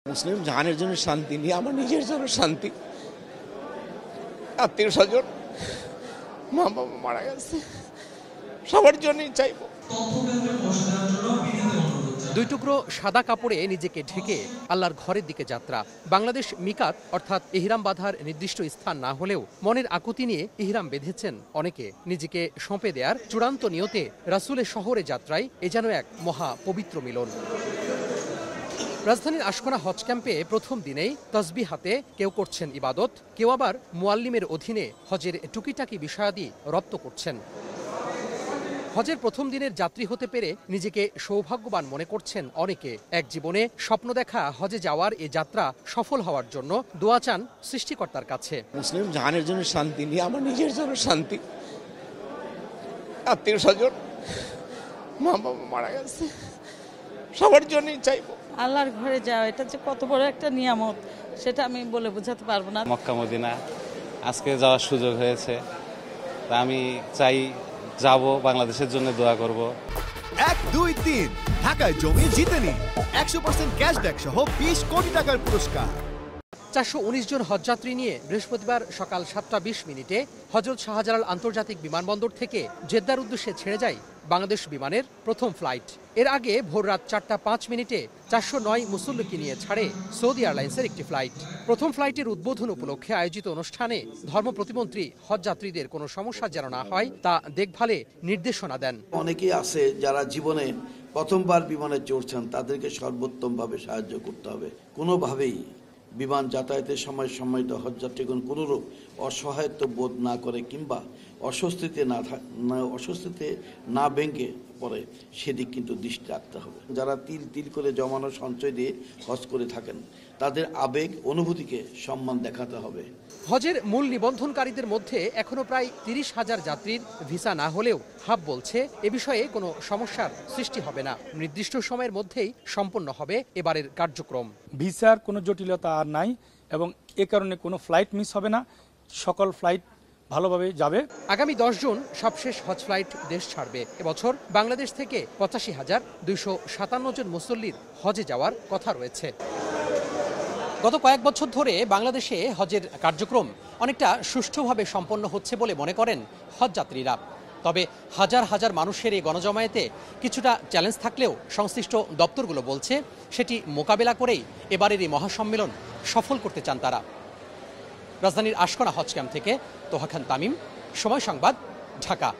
মুসলিম জাহানের জন্য শান্তি নিয়ে আমার নিজের জন্য শান্তি। আত্মীয় স্বজন, মা বাবা মারা গেছে, সবার জন্যই চাইবো। দুই টুকরো সাদা কাপড়ে নিজেকে ঢেকে আল্লাহর ঘরের দিকে যাত্রা। বাংলাদেশ মিকাত অর্থাৎ ইহরাম বাঁধার নির্দিষ্ট স্থান না হলেও মনের আকুতি নিয়ে ইহরাম বেঁধেছেন অনেকে। নিজেকে সঁপে দেয়ার চূড়ান্ত নিয়তে রাসূলের শহরে যাত্রায় এ যেন এক মহা পবিত্র মিলন। রাজধানীর আশকোনা হজ ক্যাম্পে প্রথম দিনেই তসবিহ হাতে কেউ করছেন ইবাদত, কেউ আবার মুয়াল্লিমের অধীনে হজের টুকিটাকি বিষয়াদি রপ্ত করছেন। হজের প্রথম দিনের যাত্রী হতে পেরে নিজেকে সৌভাগ্যবান মনে করছেন অনেকে। এক জীবনে স্বপ্ন দেখা হজে যাওয়ার এ যাত্রা সফল হওয়ার জন্য দোয়া চান সৃষ্টিকর্তার কাছে। মুসলিম জাহানের জন্য শান্তি নিয়ে আমার নিজের জন্য শান্তি। আত্মীয় স্বজন, মা বাবা মারা গেছে, সবার জন্যই চাইবো। আল্লাহর ঘরে যাওয়া এটা যে কত বড় একটা নিয়ামত সেটা আমি বলে বোঝাতে পারবো না। মক্কা মদিনা আজকে যাওয়ার সুযোগ হয়েছে, তা আমি চাই যাব, বাংলাদেশের জন্য দোয়া করব। 1, 2, 3 ঢাকায় জমি জিতে নিন 100% ক্যাশব্যাক সহ 20 কোটি টাকার পুরস্কার। 419 জন হজযাত্রী নিয়ে বৃহস্পতিবার সকাল 7:20 হযরত শাহজালাল আন্তর্জাতিক বিমানবন্দর থেকে জেদ্দার উদ্দেশ্যে ছেড়ে যায় বাংলাদেশ বিমানের প্রথম ফ্লাইট। এর আগে ভোর রাত 4:05 409 মুসল্লিকে নিয়ে ছাড়ে সৌদি এয়ারলাইন্সের একটি ফ্লাইট। প্রথম ফ্লাইটের উদ্বোধন উপলক্ষে আয়োজিত অনুষ্ঠানে ধর্ম প্রতিমন্ত্রী হজযাত্রীদের কোনো সমস্যা যেন না হয় তা দেখভালে নির্দেশনা দেন। অনেকেই আছে যারা জীবনে প্রথমবার বিমানে চড়ছেন, তাদেরকে সর্বোত্তমভাবে সাহায্য করতে হবে। কোনোভাবেই বিমান যাতায়াতের সময় সম্মানিত হজযাত্রীগণ কোনোরূপ অসহায়ত্ব বোধ না করে কিংবা অস্বস্তিতে না ভেঙে পড়ে সেদিক কিন্তু দৃষ্টি রাখতে হবে। যারা তিল তিল করে জমানো সঞ্চয় দিয়ে হজ করে থাকেন, তাদের আবেগ অনুভূতিকে সম্মান দেখাতে হবে। হজের মূল নিবন্ধনকারীদের মধ্যে এখনো প্রায় 30,000 যাত্রীর ভিসা না হলেও হাব বলছে এ বিষয়ে কোনো সমস্যার সৃষ্টি হবে না। নির্দিষ্ট সময়ের মধ্যেই সম্পন্ন হবে এবারের কার্যক্রম। ভিসার কোনো জটিলতা আর নাই এবং এ কারণে কোনো ফ্লাইট মিস হবে না, সকল ফ্লাইট ভালোভাবে যাবে। আগামী 10 জুন সবশেষ হজ ফ্লাইট দেশ ছাড়বে। এবছর বাংলাদেশ থেকে 85,257 জন মুসল্লির হজে যাওয়ার কথা রয়েছে। গত কয়েক বছর ধরে বাংলাদেশে হজের কার্যক্রম অনেকটা সুষ্ঠুভাবে সম্পন্ন হচ্ছে বলে মনে করেন হজযাত্রীরা। তবে হাজার হাজার মানুষের এই গণজমায়েতে কিছুটা চ্যালেঞ্জ থাকলেও সংশ্লিষ্ট দপ্তরগুলো বলছে সেটি মোকাবেলা করেই এবারের এই মহাসম্মেলন সফল করতে চান তারা। রাজধানীর আশকোনা হজ ক্যাম্প থেকে তোহা খান তামিম, সময় সংবাদ, ঢাকা।